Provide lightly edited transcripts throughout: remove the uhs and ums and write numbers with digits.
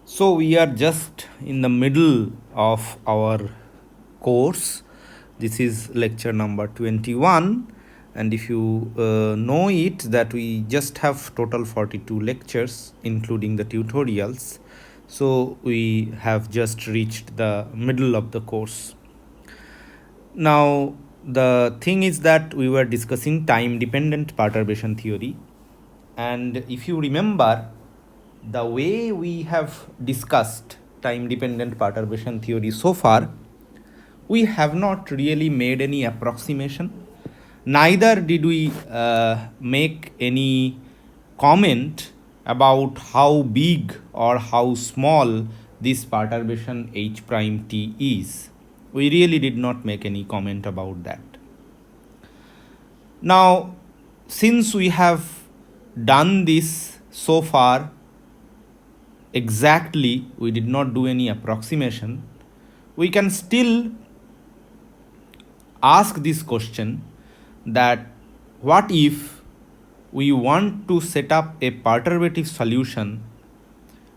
So, we are just in the middle of our course. This is lecture number 21, and if you know it, that we just have total 42 lectures, including the tutorials. So, we have just reached the middle of the course. Now, the thing is that we were discussing time dependent perturbation theory, and if you remember, the way we have discussed time dependent perturbation theory so far, we have not really made any approximation. Neither did we make any comment about how big or how small this perturbation h prime t is. We really did not make any comment about that. Now, since we have done this so far exactly, we did not do any approximation, we can still ask this question that what if we want to set up a perturbative solution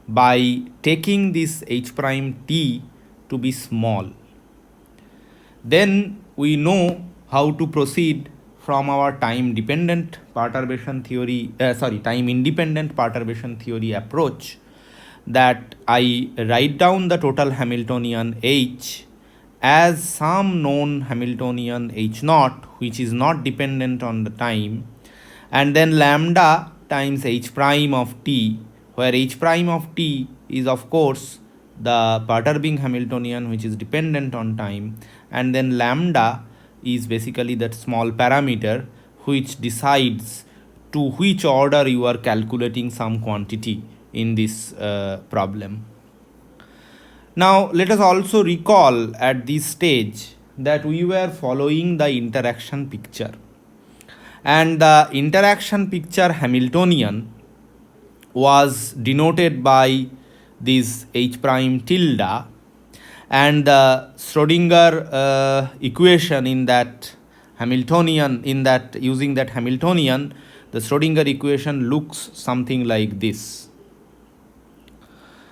by taking this h prime t to be small. Then we know how to proceed from our time dependent perturbation theory, time independent perturbation theory approach, that I write down the total Hamiltonian H as some known Hamiltonian H naught, which is not dependent on the time, and then lambda times H prime of t, where H prime of t is of course the perturbing Hamiltonian which is dependent on time, and then lambda is basically that small parameter which decides to which order you are calculating some quantity in this problem. Now, let us also recall at this stage that we were following the interaction picture, and the interaction picture Hamiltonian was denoted by this h prime tilde, and the Schrodinger equation in that Hamiltonian, in that using that Hamiltonian, the Schrodinger equation looks something like this.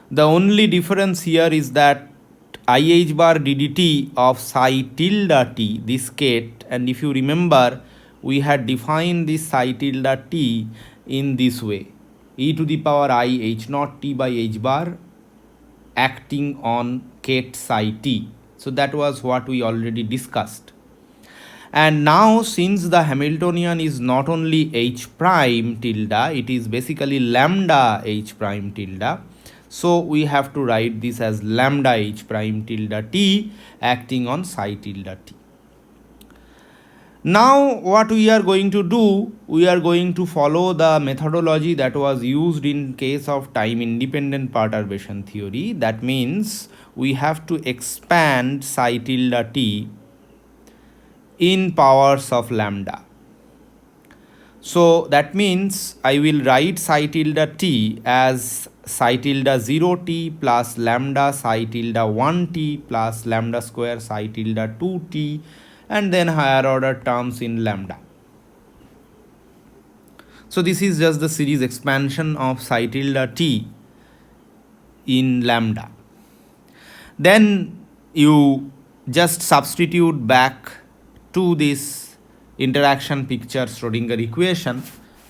The only difference here is that IH bar ddt of psi tilde t, this kate, and if you remember, we had defined this psi tilde t in this way: e to the power I h naught t by h bar acting on kate psi t. So that was what we already discussed. And now, since the Hamiltonian is not only h prime tilde, it is basically lambda h prime tilde. So we have to write this as lambda h prime tilde t acting on psi tilde t. Now what we are going to do, we are going to follow the methodology that was used in case of time independent perturbation theory. That means we have to expand psi tilde t in powers of lambda. So that means I will write psi tilde t as psi tilde 0t plus lambda psi tilde 1t plus lambda square psi tilde 2t, and then higher order terms in lambda. So this is just the series expansion of psi tilde t in lambda. Then you just substitute back to this interaction picture Schrodinger equation.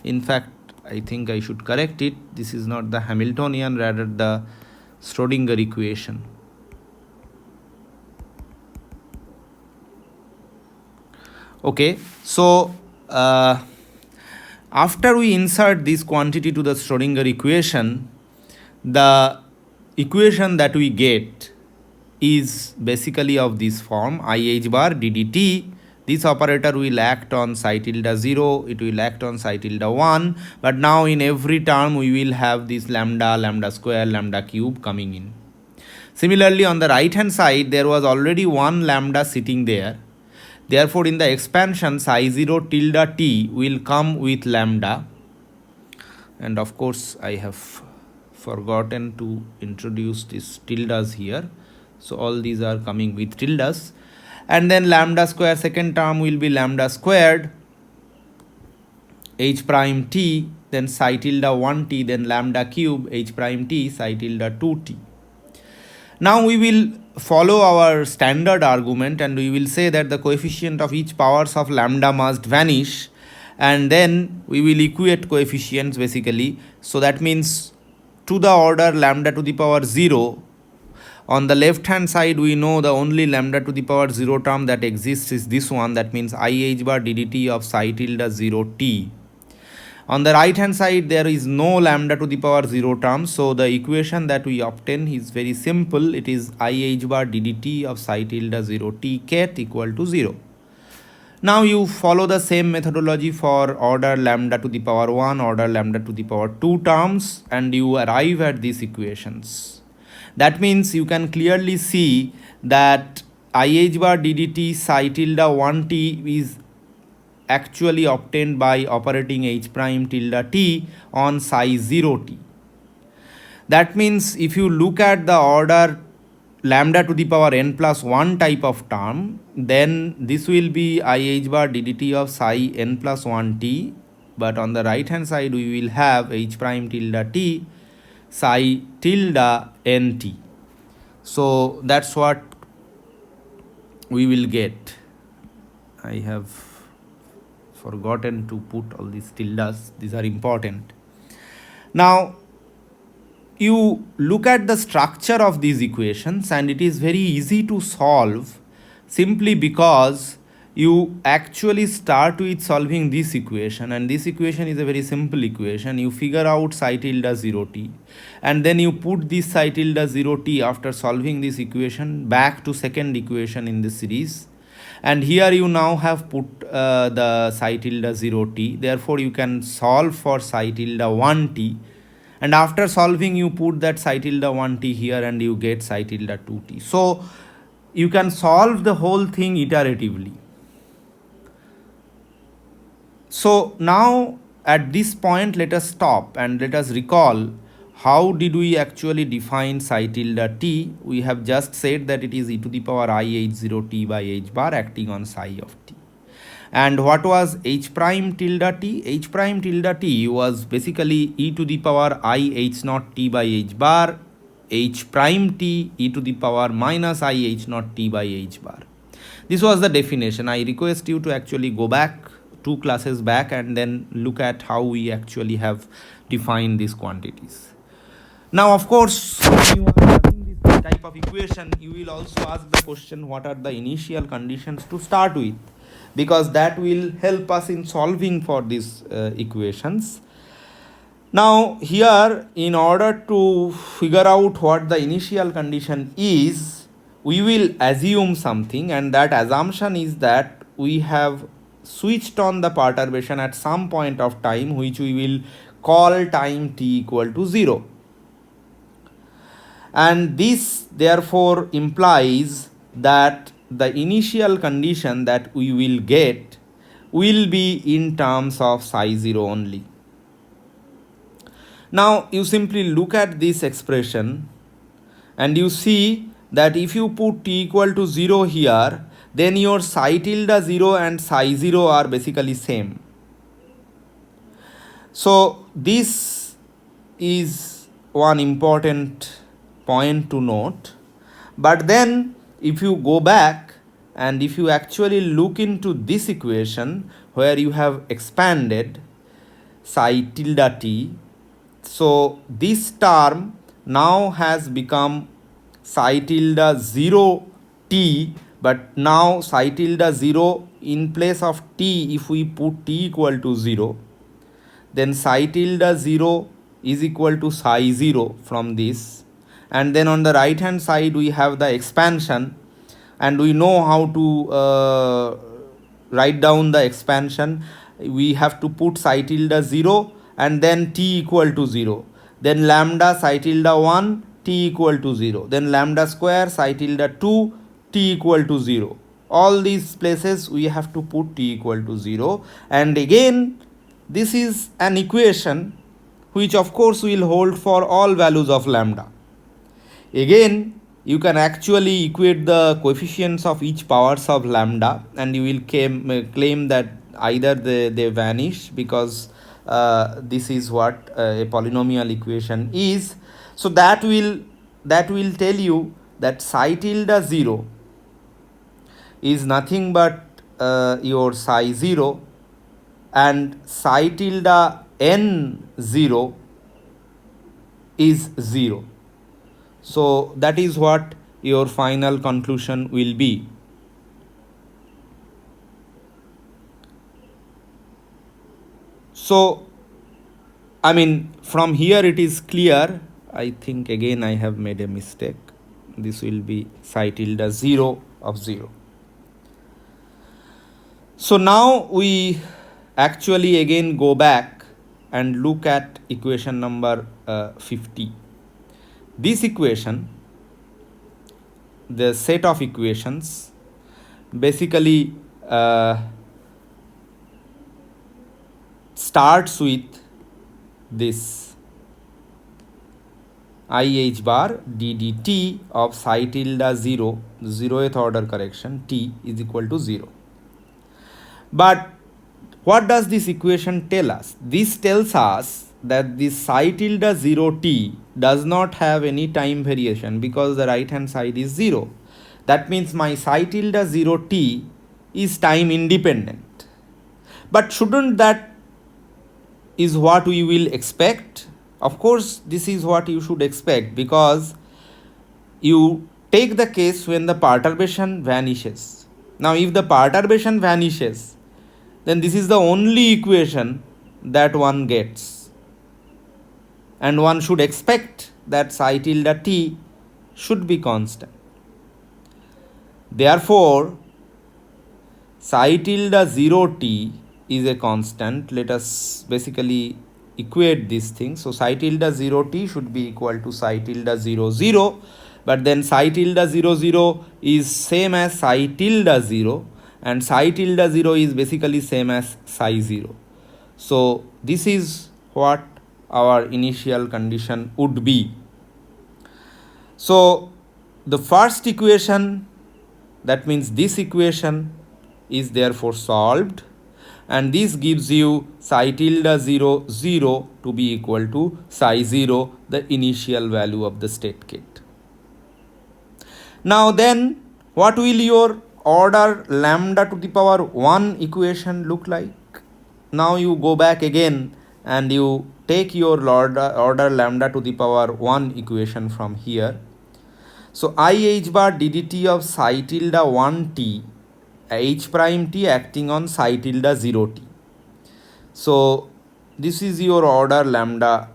In fact, I think I should correct it. This is not the Hamiltonian, rather the Schrodinger equation. Okay, so after we insert this quantity to the Schrodinger equation, the equation that we get is basically of this form: IH bar ddt. This operator will act on psi tilde 0, it will act on psi tilde 1, but now in every term we will have this lambda, lambda square, lambda cube coming in. Similarly, on the right hand side, there was already one lambda sitting there. Therefore, in the expansion, psi 0 tilde t will come with lambda. And of course, I have forgotten to introduce these tildes here. So all these are coming with tildes. And then lambda square second term will be lambda squared h prime t, then psi tilde 1t, then lambda cube h prime t psi tilde 2t. Now we will follow our standard argument and we will say that the coefficient of each powers of lambda must vanish, and then we will equate coefficients basically. So that means to the order lambda to the power 0, on the left hand side we know the only lambda to the power 0 term that exists is this one, that means I h bar ddt of psi tilde 0 t. On the right hand side there is no lambda to the power 0 term, so the equation that we obtain is very simple. It is I h bar ddt of psi tilde 0 t ket equal to 0. Now you follow the same methodology for order lambda to the power 1, order lambda to the power 2 terms, and you arrive at these equations. That means you can clearly see that I h bar ddt psi tilde 1t is actually obtained by operating h prime tilde t on psi 0t. That means if you look at the order lambda to the power n plus 1 type of term, then this will be I h bar ddt of psi n plus 1 t, but on the right hand side we will have h prime tilde t psi tilde nt. So that's what we will get. I have forgotten to put all these tildes, these are important. Now you look at the structure of these equations and it is very easy to solve, simply because you actually start with solving this equation, and this equation is a very simple equation. You figure out psi tilde 0t and then you put this psi tilde 0t after solving this equation back to second equation in the series, and here you now have put the psi tilde 0t, therefore you can solve for psi tilde 1t, and after solving you put that psi tilde 1t here and you get psi tilde 2t. So you can solve the whole thing iteratively. So now at this point let us stop and let us recall how did we actually define psi tilde t. We have just said that it is e to the power I h0 t by h bar acting on psi of t. And what was h prime tilde t? H prime tilde t was basically e to the power I h0 t by h bar, h prime t e to the power minus I h0 t by h bar. This was the definition. I request you to actually go back 2 classes back and then look at how we actually have defined these quantities. Now of course when you are having this type of equation, you will also ask the question, what are the initial conditions to start with, because that will help us in solving for these equations. Now here, in order to figure out what the initial condition is, we will assume something, and that assumption is that we have switched on the perturbation at some point of time, which we will call time t equal to 0. And this therefore implies that the initial condition that we will get will be in terms of psi 0 only. Now you simply look at this expression and you see that if you put t equal to 0 here, then your psi tilde 0 and psi 0 are basically same. So this is one important point to note. But then if you go back and if you actually look into this equation where you have expanded psi tilde t, so this term now has become psi tilde 0 t, but now psi tilde 0 in place of t, if we put t equal to 0, then psi tilde 0 is equal to psi 0 from this. And then on the right hand side we have the expansion, and we know how to write down the expansion. We have to put psi tilde 0 and then t equal to 0, then lambda psi tilde 1 t equal to 0, then lambda square psi tilde 2 t equal to 0. All these places we have to put t equal to 0, and again this is an equation which of course will hold for all values of lambda. Again you can actually equate the coefficients of each powers of lambda, and you will claim that either they vanish because this is what a polynomial equation is. So that will tell you that psi tilde 0 is nothing but your psi 0, and psi tilde n 0 is 0. So that is what your final conclusion will be. So I mean, from here it is clear. I think again I have made a mistake. This will be psi tilde 0 of 0. So now we actually again go back and look at equation number 50. This equation, the set of equations, basically starts with this IH bar ddt of psi tilde 0, 0th order correction, t is equal to 0. But what does this equation tell us? This tells us that this psi tilde 0t does not have any time variation because the right hand side is 0. That means my psi tilde 0t is time independent. But shouldn't that is what we will expect? Of course, this is what you should expect, because you take the case when the perturbation vanishes. Now, if the perturbation vanishes, then this is the only equation that one gets. And one should expect that psi tilde t should be constant. Therefore, psi tilde 0t is a constant. Let us basically equate this thing. So psi tilde 0t should be equal to psi tilde 0 0, but then psi tilde 0 0 is same as psi tilde 0, and psi tilde 0 is basically same as psi 0. So this is what our initial condition would be. So the first equation, that means this equation, is therefore solved, and this gives you psi tilde 0 0 to be equal to psi 0, the initial value of the state gate. Now then, what will your order lambda to the power 1 equation look like? Now you go back again and you take your order lambda to the power 1 equation from here. So IH bar ddt of psi tilde 1t, h prime t acting on psi tilde 0t. So this is your order lambda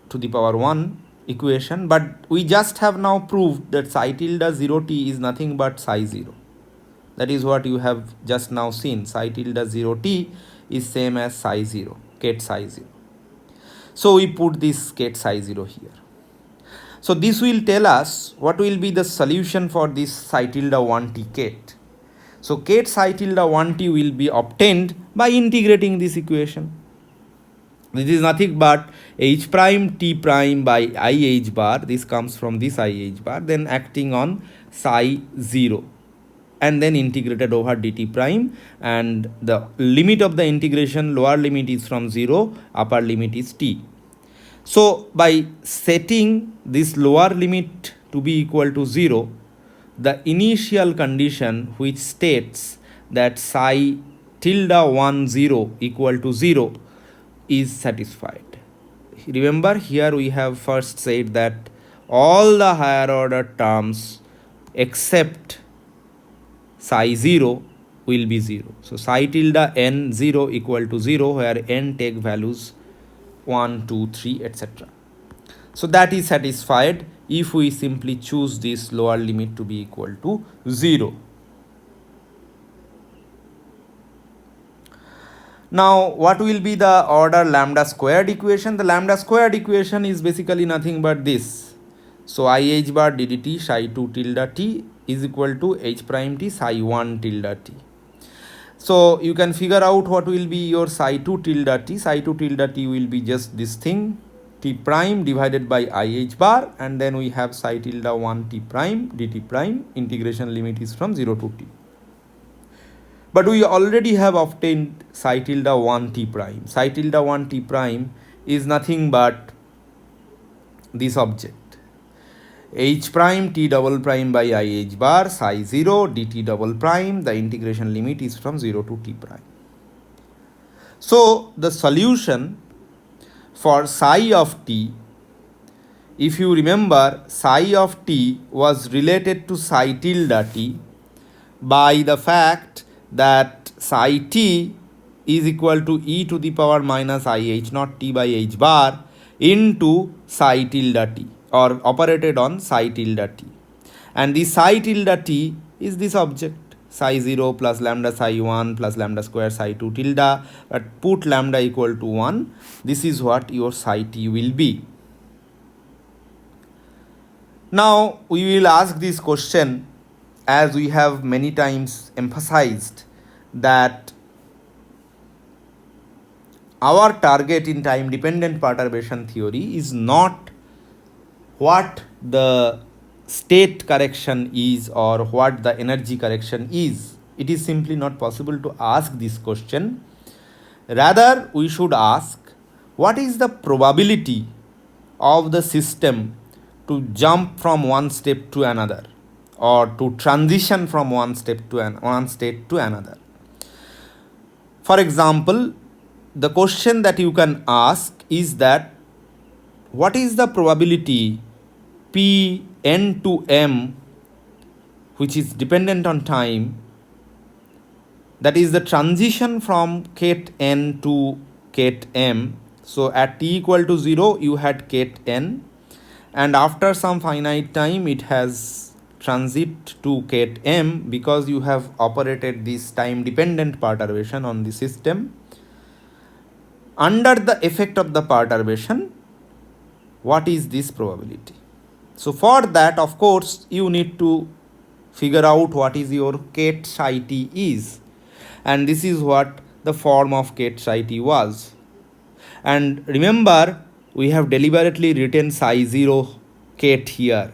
to the power 1 equation, but we just have now proved that psi tilde 0t is nothing but psi 0. That is what you have just now seen. Psi tilde 0t is same as psi 0, ket psi 0. So we put this ket psi 0 here. So this will tell us what will be the solution for this psi tilde 1t ket. So ket psi tilde 1t will be obtained by integrating this equation. This is nothing but h prime t prime by IH bar. This comes from this IH bar, then acting on psi 0, and then integrated over dt prime, and the limit of the integration, lower limit is from 0, upper limit is t. So by setting this lower limit to be equal to 0, the initial condition which states that psi tilde 1 0 equal to 0 is satisfied. Remember, here we have first said that all the higher order terms except psi 0 will be 0. So psi tilde n 0 equal to 0, where n take values 1, 2, 3, etc. So that is satisfied if we simply choose this lower limit to be equal to 0. Now what will be the order lambda squared equation? The lambda squared equation is basically nothing but this. So IH bar ddt psi 2 tilde t is equal to h prime t psi 1 tilde t. So you can figure out what will be your psi 2 tilde t. Psi 2 tilde t will be just this thing, t prime divided by IH bar, and then we have psi tilde 1 t prime dt prime. Integration limit is from 0 to t. But we already have obtained psi tilde 1 t prime. Psi tilde 1 t prime is nothing but this object. H prime t double prime by I h bar psi 0 dt double prime. The integration limit is from 0 to t prime. So the solution for psi of t, if you remember, psi of t was related to psi tilde t by the fact that psi t is equal to e to the power minus I h naught t by h bar into psi tilde t, or operated on psi tilde t. And the psi tilde t is this object, psi 0 plus lambda psi 1 plus lambda square psi 2 tilde, but put lambda equal to 1. This is what your psi t will be. Now we will ask this question, as we have many times emphasized that our target in time dependent perturbation theory is not what the state correction is or what the energy correction is. It is simply not possible to ask this question. Rather, we should ask, what is the probability of the system to jump from one step to another, or to transition from one state to another. For example, the question that you can ask is that what is the probability p n to m, which is dependent on time, that is the transition from ket n to ket m. So at t equal to 0 you had ket n, and after some finite time it has transit to ket m, because you have operated this time dependent perturbation on the system. Under the effect of the perturbation, what is this probability? So for that, of course, you need to figure out what is your ket psi t is, and this is what the form of ket psi t was. And remember, we have deliberately written psi 0 ket here.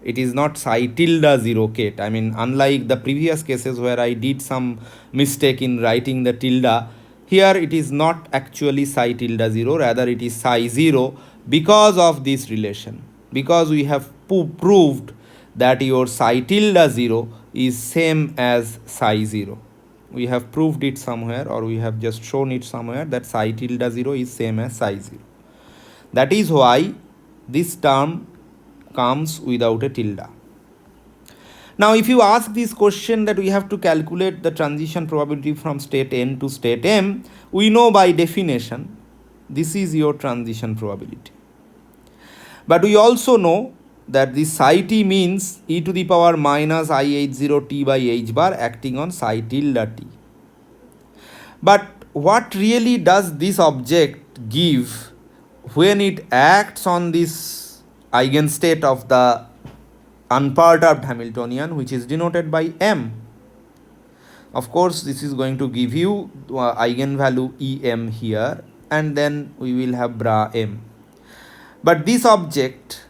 It is not psi tilde 0 ket. I mean, unlike the previous cases where I did some mistake in writing the tilde, here it is not actually psi tilde 0, rather it is psi 0, because of this relation. Because we have proved that your psi tilde 0 is same as psi 0. We have proved it somewhere, or we have just shown it somewhere, that psi tilde 0 is same as psi 0. That is why this term comes without a tilde. Now if you ask this question that we have to calculate the transition probability from state n to state m, we know by definition this is your transition probability. But we also know that this psi t means e to the power minus I h0 t by h bar acting on psi tilde t. But what really does this object give when it acts on this eigenstate of the unperturbed Hamiltonian, which is denoted by m? Of course, this is going to give you eigenvalue em here, and then we will have bra m. But this object,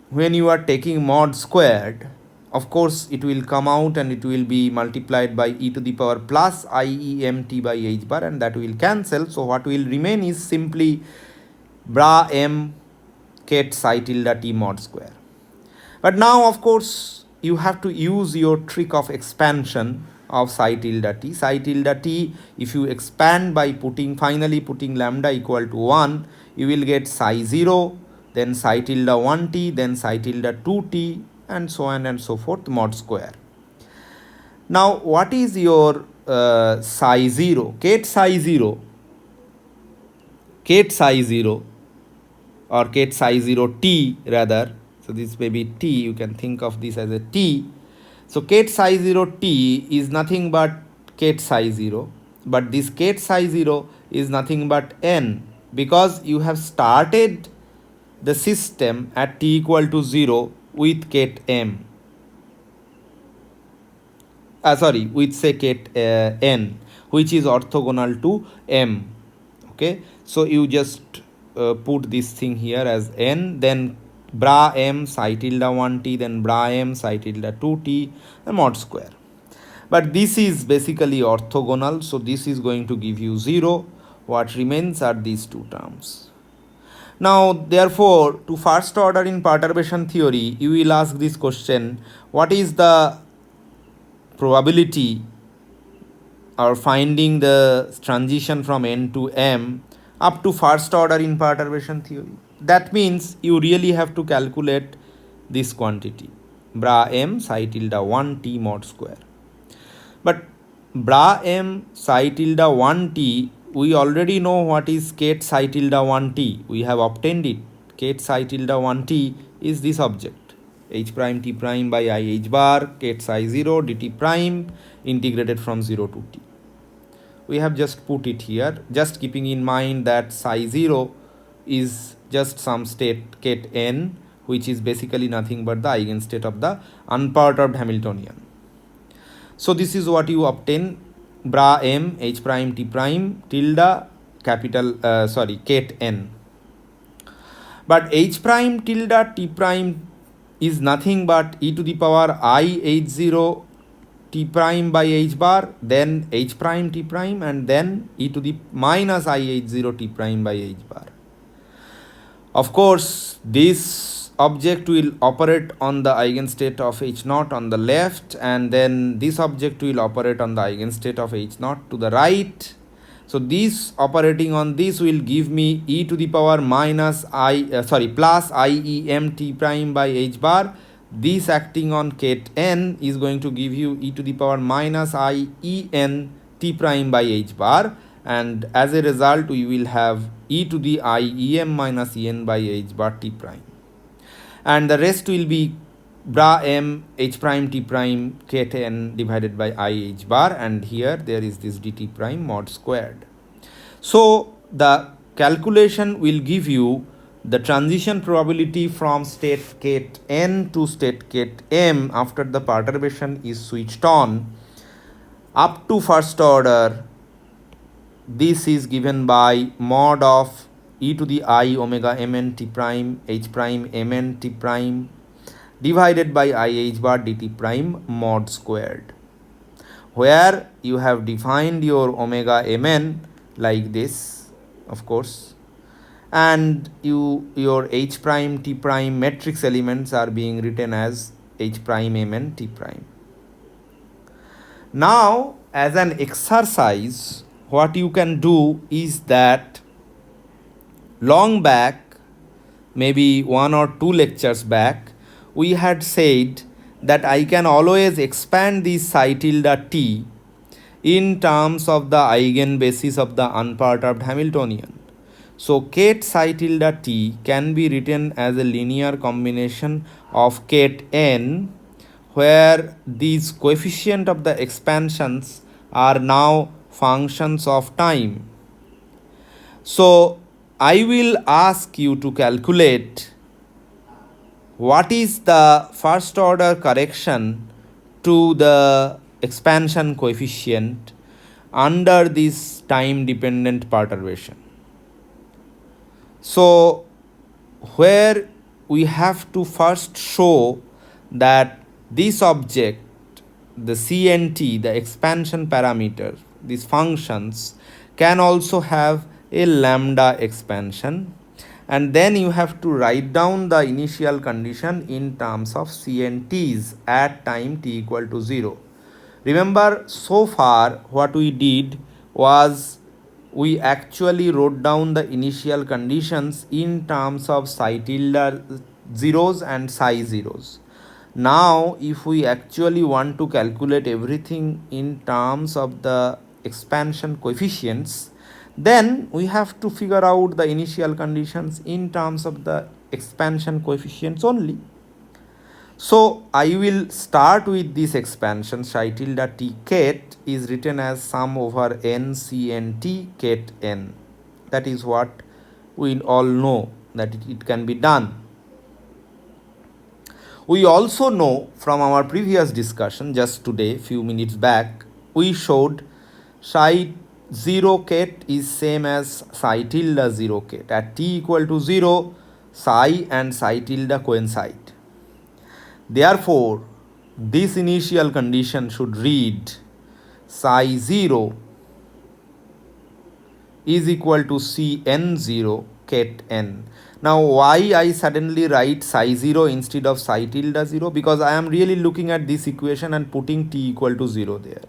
when you are taking mod squared, of course it will come out and it will be multiplied by e to the power plus IEM t by h bar, and that will cancel. So what will remain is simply bra m ket psi tilde t mod square. But now of course you have to use your trick of expansion of psi tilde t. Psi tilde t, if you expand by finally putting lambda equal to 1, you will get psi 0, then psi tilde 1t, then psi tilde 2t, and so on and so forth mod square. Now what is your psi 0? Ket psi 0, or ket psi 0 t rather. So this may be t, you can think of this as a t. So ket psi 0 t is nothing but ket psi 0, but this ket psi 0 is nothing but n, because you have started the system at t equal to 0 with ket m. With say ket n, which is orthogonal to m. Okay, so you just put this thing here as n, then bra m psi tilde 1t, then bra m psi tilde 2t, and mod square. But this is basically orthogonal, so this is going to give you 0. What remains are these two terms. Now, therefore, to first order in perturbation theory, you will ask this question: what is the probability or finding the transition from n to m up to first order in perturbation theory? That means you really have to calculate this quantity, bra m psi tilde 1 t mod square. But bra m psi tilde 1 t, we already know what is ket psi tilde 1 t. We have obtained it. Ket psi tilde 1 t is this object, h prime t prime by I h bar ket psi 0 dt prime integrated from 0 to t. We have just put it here, just keeping in mind that psi 0 is just some state ket n, which is basically nothing but the eigenstate of the unperturbed Hamiltonian. So this is what you obtain, bra m h prime t prime tilde capital ket n. But h prime tilde t prime is nothing but e to the power I h0 t prime by h bar, then h prime t prime, and then e to the minus I h0 t prime by h bar. Of course, this object will operate on the eigenstate of h naught on the left, and then this object will operate on the eigenstate of h naught to the right. So this operating on this will give me e to the power plus I e m t prime by h bar. This acting on ket n is going to give you e to the power minus I e n t prime by h bar, and as a result we will have e to the I e m minus e n by h bar t prime, and the rest will be bra m h prime t prime ket n divided by I h bar, and here there is this dt prime mod squared. So the calculation will give you the transition probability from state ket n to state ket m after the perturbation is switched on up to first order. This is given by mod of e to the I omega mn t prime h prime mn t prime divided by I h bar dt prime mod squared, where you have defined your omega mn like this, of course, and your h prime t prime matrix elements are being written as h prime mn t prime. Now, as an exercise, what you can do is that long back, maybe 1 or 2 lectures back, we had said that I can always expand this psi tilde t in terms of the eigenbasis of the unperturbed Hamiltonian. So ket psi tilde t can be written as a linear combination of ket n, where these coefficient of the expansions are now functions of time. So I will ask you to calculate what is the first order correction to the expansion coefficient under this time dependent perturbation. So where we have to first show that this object, the CNT, the expansion parameter, these functions can also have a lambda expansion, and then you have to write down the initial condition in terms of CNTs at time t equal to 0. Remember, so far what we did was we actually wrote down the initial conditions in terms of psi tilde zeros and psi zeros. Now if we actually want to calculate everything in terms of the expansion coefficients, then we have to figure out the initial conditions in terms of the expansion coefficients only. So I will start with this expansion. Psi tilde t ket is written as sum over n c n t ket n. That is what we all know, that it can be done. We also know from our previous discussion just today, few minutes back, we showed psi 0 ket is same as psi tilde 0 ket. At t equal to 0, psi and psi tilde coincide. Therefore, this initial condition should read psi 0 is equal to Cn0 ket n. Now why I suddenly write psi 0 instead of psi tilde 0? Because I am really looking at this equation and putting t equal to 0 there.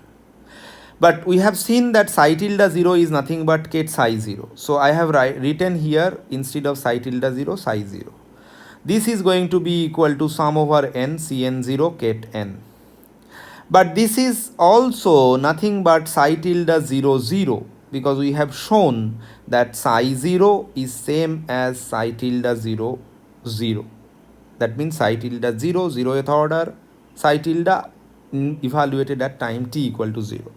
But we have seen that psi tilde 0 is nothing but ket psi 0. So I have written here instead of psi tilde 0, psi 0. This is going to be equal to sum over n Cn0 ket n. But this is also nothing but psi tilde 0 0, because we have shown that psi 0 is same as psi tilde 0 0. That means psi tilde 0 zeroth order, psi tilde evaluated at time t equal to 0.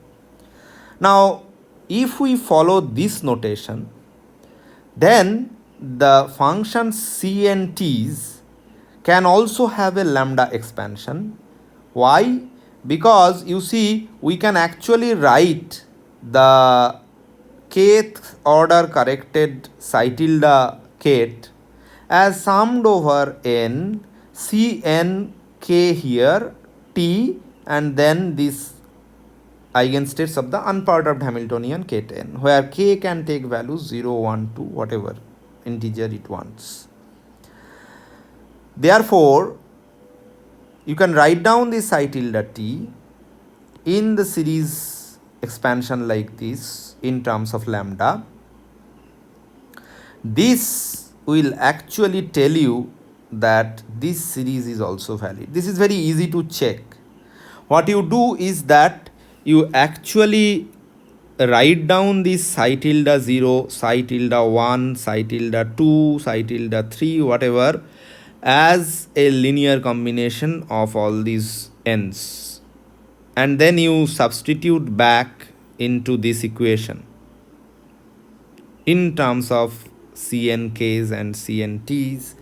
Now if we follow this notation, then the function CNTs can also have a lambda expansion. Why? Because you see, we can actually write the kth order corrected psi tilde ket as summed over n Cn k here t and then this eigenstates of the unperturbed Hamiltonian ket n, where k can take values 0, 1, 2, whatever integer it wants. Therefore, you can write down this psi tilde t in the series expansion like this in terms of lambda. This will actually tell you that this series is also valid. This is very easy to check. What you do is that you actually write down this psi tilde 0, psi tilde 1, psi tilde 2, psi tilde 3, whatever, as a linear combination of all these n's, and then you substitute back into this equation in terms of CNKs and CNTs,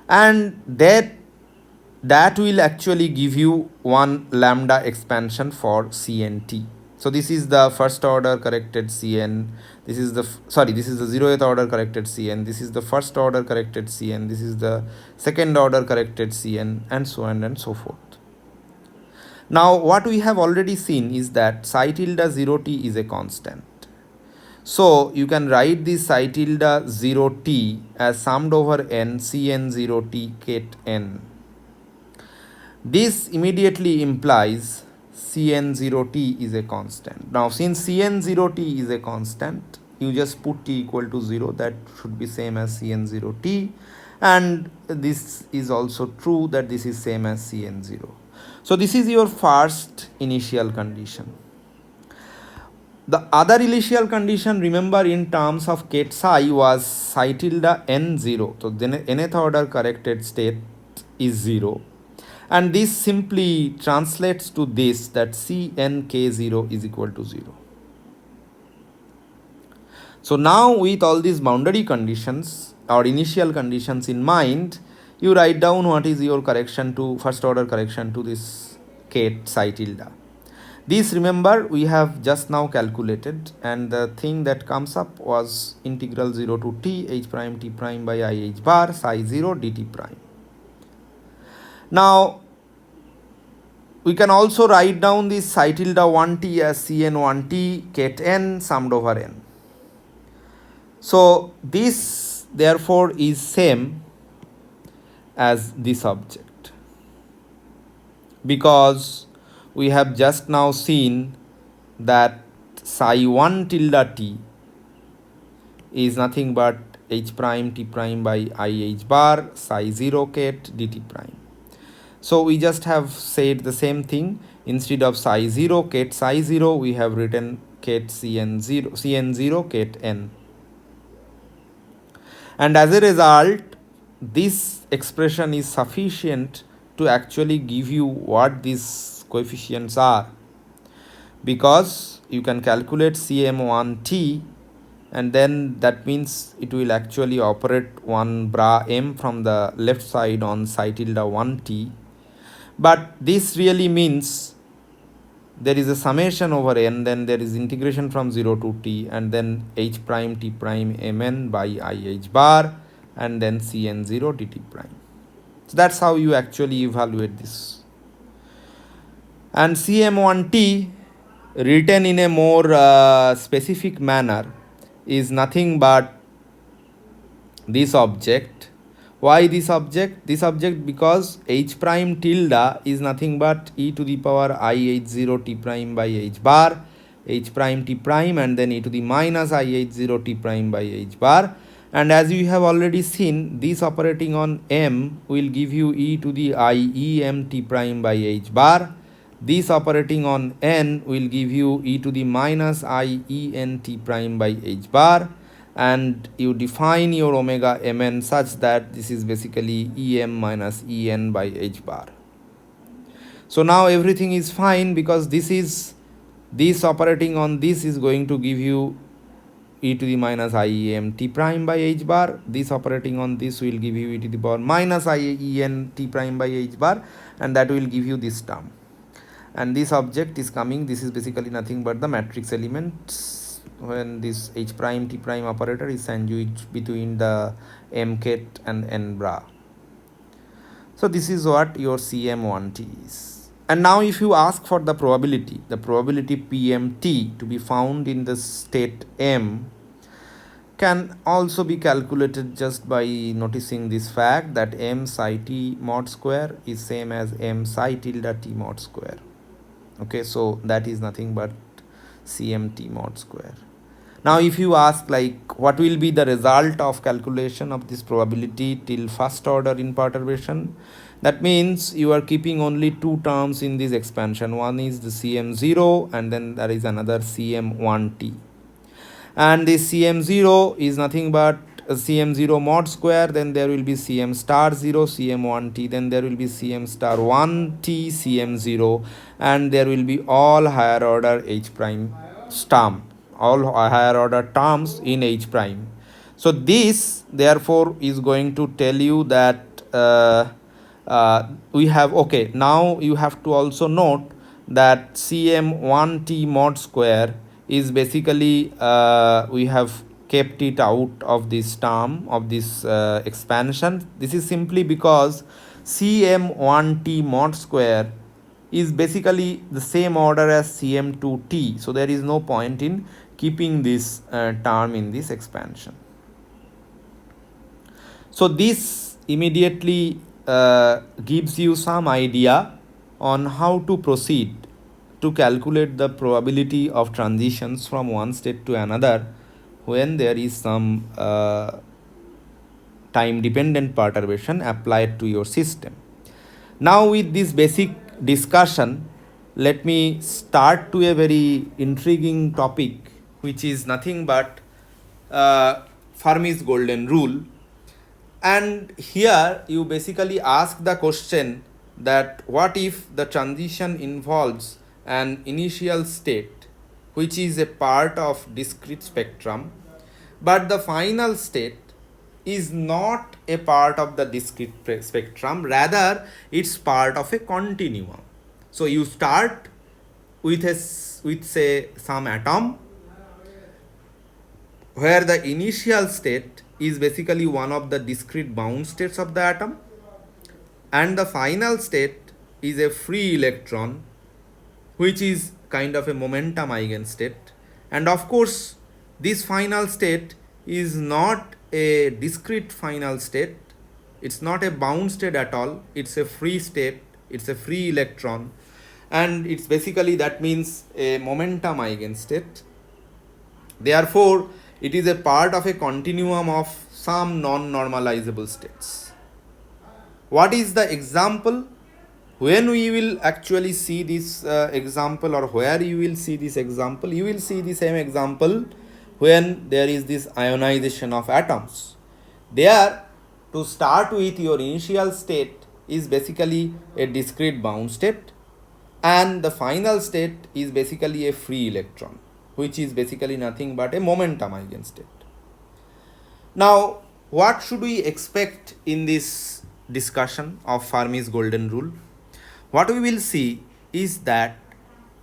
and that will actually give you one lambda expansion for CNT. So this is the first order corrected Cn, this is the zeroth order corrected Cn, this is the first order corrected Cn, this is the second order corrected Cn, and so on and so forth. Now what we have already seen is that psi tilde 0t is a constant. So you can write this psi tilde 0t as summed over n Cn0t ket n. This immediately implies Cn0t is a constant. Now since Cn0t is a constant, you just put t equal to 0, that should be same as Cn0t, and this is also true that this is same as Cn0. So this is your first initial condition. The other initial condition, remember, in terms of ket psi was psi tilde n0. So then nth order corrected state is 0. And this simply translates to this, that Cnk0 is equal to 0. So now with all these boundary conditions or initial conditions in mind, you write down what is your correction to first order correction to this ket psi tilde. This, remember, we have just now calculated, and the thing that comes up was integral 0 to t h prime t prime by I h bar psi 0 dt prime. Now we can also write down this psi tilde 1t as Cn1t ket n summed over n. So this therefore is same as this object, because we have just now seen that psi 1 tilde t is nothing but h prime t prime by I h bar psi 0 ket dt prime. So we just have said the same thing. Instead of psi 0 ket psi 0, we have written ket Cn0 ket n. And as a result, this expression is sufficient to actually give you what these coefficients are, because you can calculate Cm1t, and then that means it will actually operate one bra m from the left side on psi tilde 1t. But this really means there is a summation over n, then there is integration from 0 to t, and then h prime t prime mn by I h bar, and then Cn0 dt prime. So that's how you actually evaluate this. And CM1T written in a more specific manner is nothing but this object. Why this object? This object because h prime tilde is nothing but e to the power I h0 t prime by h bar, h prime t prime, and then e to the minus I h0 t prime by h bar. And as you have already seen, this operating on m will give you e to the I e m t prime by h bar. This operating on n will give you e to the minus I e n t prime by h bar, and you define your omega mn such that this is basically em minus en by h bar. So now everything is fine because this operating on this is going to give you e to the minus IEM t prime by h bar. This operating on this will give you e to the power minus IEN t prime by h bar, and that will give you this term. And this object is coming, this is basically nothing but the matrix elements when this h prime t prime operator is sandwiched between the mket and n bra. So this is what your CM1T is. And now if you ask for the probability PMT to be found in the state M can also be calculated just by noticing this fact that m psi t mod square is same as m psi tilde t mod square. Okay, so that is nothing but CMT mod square. Now if you ask like what will be the result of calculation of this probability till first order in perturbation, that means you are keeping only two terms in this expansion. One is the CM0 and then there is another CM1T. And this CM0 is nothing but CM0 mod square, then there will be CM star 0, CM1T, then there will be CM star 1T, CM0, and there will be all higher order H prime term, all higher order terms in H prime. So this therefore is going to tell you that we have, okay, now you have to also note that CM1T mod square is basically we have kept it out of this term of this expansion. This is simply because CM1T mod square is basically the same order as CM2T, so there is no point in keeping this term in this expansion. So this immediately gives you some idea on how to proceed to calculate the probability of transitions from one state to another when there is some time dependent perturbation applied to your system. Now with this basic discussion, let me start to a very intriguing topic, which is nothing but Fermi's golden rule. And here you basically ask the question that what if the transition involves an initial state which is a part of discrete spectrum, but the final state is not a part of the discrete spectrum, rather it's part of a continuum. So you start with say some atom where the initial state is basically one of the discrete bound states of the atom, and the final state is a free electron which is kind of a momentum eigenstate. And of course this final state is not a discrete final state, it's not a bound state at all, it's a free state, it's a free electron, and it's basically, that means, a momentum eigenstate. Therefore it is a part of a continuum of some non-normalizable states. What is the example? When we will actually see this example, or where you will see this example, you will see the same example when there is this ionization of atoms. There, to start with, your initial state is basically a discrete bound state, and the final state is basically a free electron, which is basically nothing but a momentum eigenstate. Now, what should we expect in this discussion of Fermi's golden rule? What we will see is that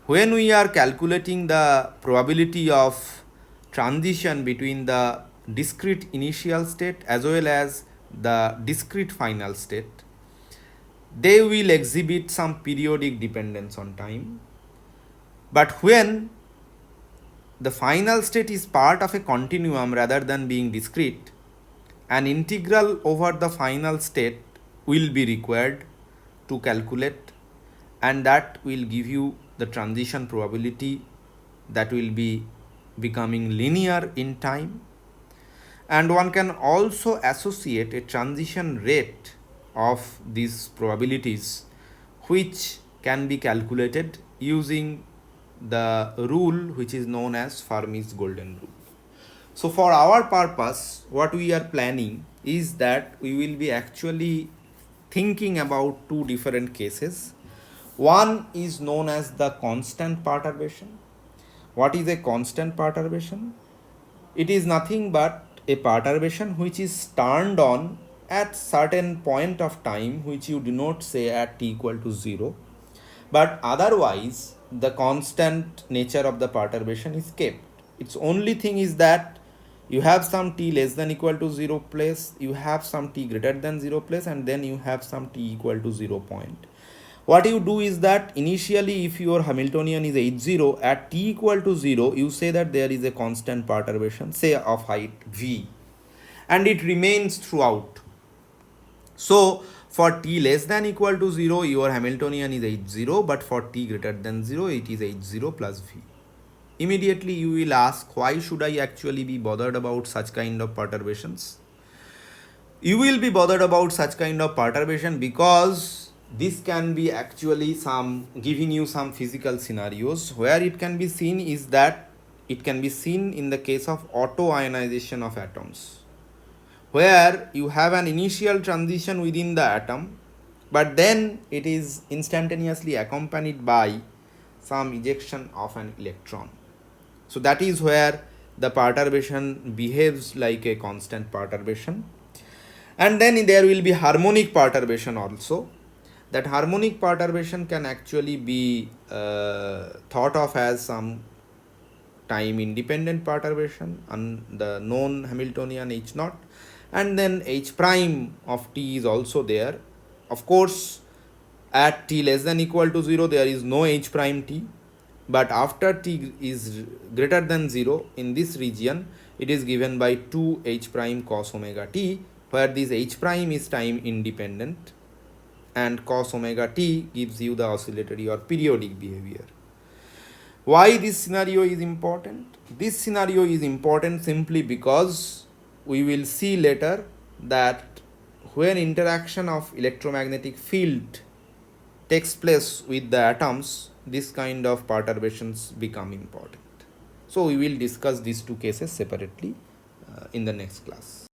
when we are calculating the probability of transition between the discrete initial state as well as the discrete final state, they will exhibit some periodic dependence on time. But when the final state is part of a continuum rather than being discrete, an integral over the final state will be required to calculate, and that will give you the transition probability that will be becoming linear in time. And one can also associate a transition rate of these probabilities, which can be calculated using the rule which is known as Fermi's golden rule. So for our purpose, what we are planning is that we will be actually thinking about two different cases. One is known as the constant perturbation. What is a constant perturbation? It is nothing but a perturbation which is turned on at certain point of time, which you do not say at t equal to 0, but otherwise the constant nature of the perturbation is kept. Its only thing is that you have some t less than equal to 0 place, you have some t greater than 0 place, and then you have some t equal to 0 point. What you do is that initially, if your Hamiltonian is H0 at t equal to 0, you say that there is a constant perturbation, say of height v, and it remains throughout. So for t less than equal to 0, your Hamiltonian is H0, but for t greater than 0, it is H0 plus v. Immediately you will ask, why should I actually be bothered about such kind of perturbations? You will be bothered about such kind of perturbation because this can be actually some giving you some physical scenarios. Where it can be seen is that it can be seen in the case of auto ionization of atoms, where you have an initial transition within the atom, but then it is instantaneously accompanied by some ejection of an electron. So that is where the perturbation behaves like a constant perturbation. And then there will be harmonic perturbation also. That harmonic perturbation can actually be thought of as some time independent perturbation and the known Hamiltonian H naught, and then H prime of t is also there. Of course, at t less than equal to 0 there is no H prime t, but after t is greater than 0, in this region it is given by 2 H prime cos omega t, where this H prime is time independent and cos omega t gives you the oscillatory or periodic behavior. Why this scenario is important? This scenario is important simply because we will see later that when interaction of electromagnetic field takes place with the atoms, this kind of perturbations become important. So we will discuss these two cases separately in the next class.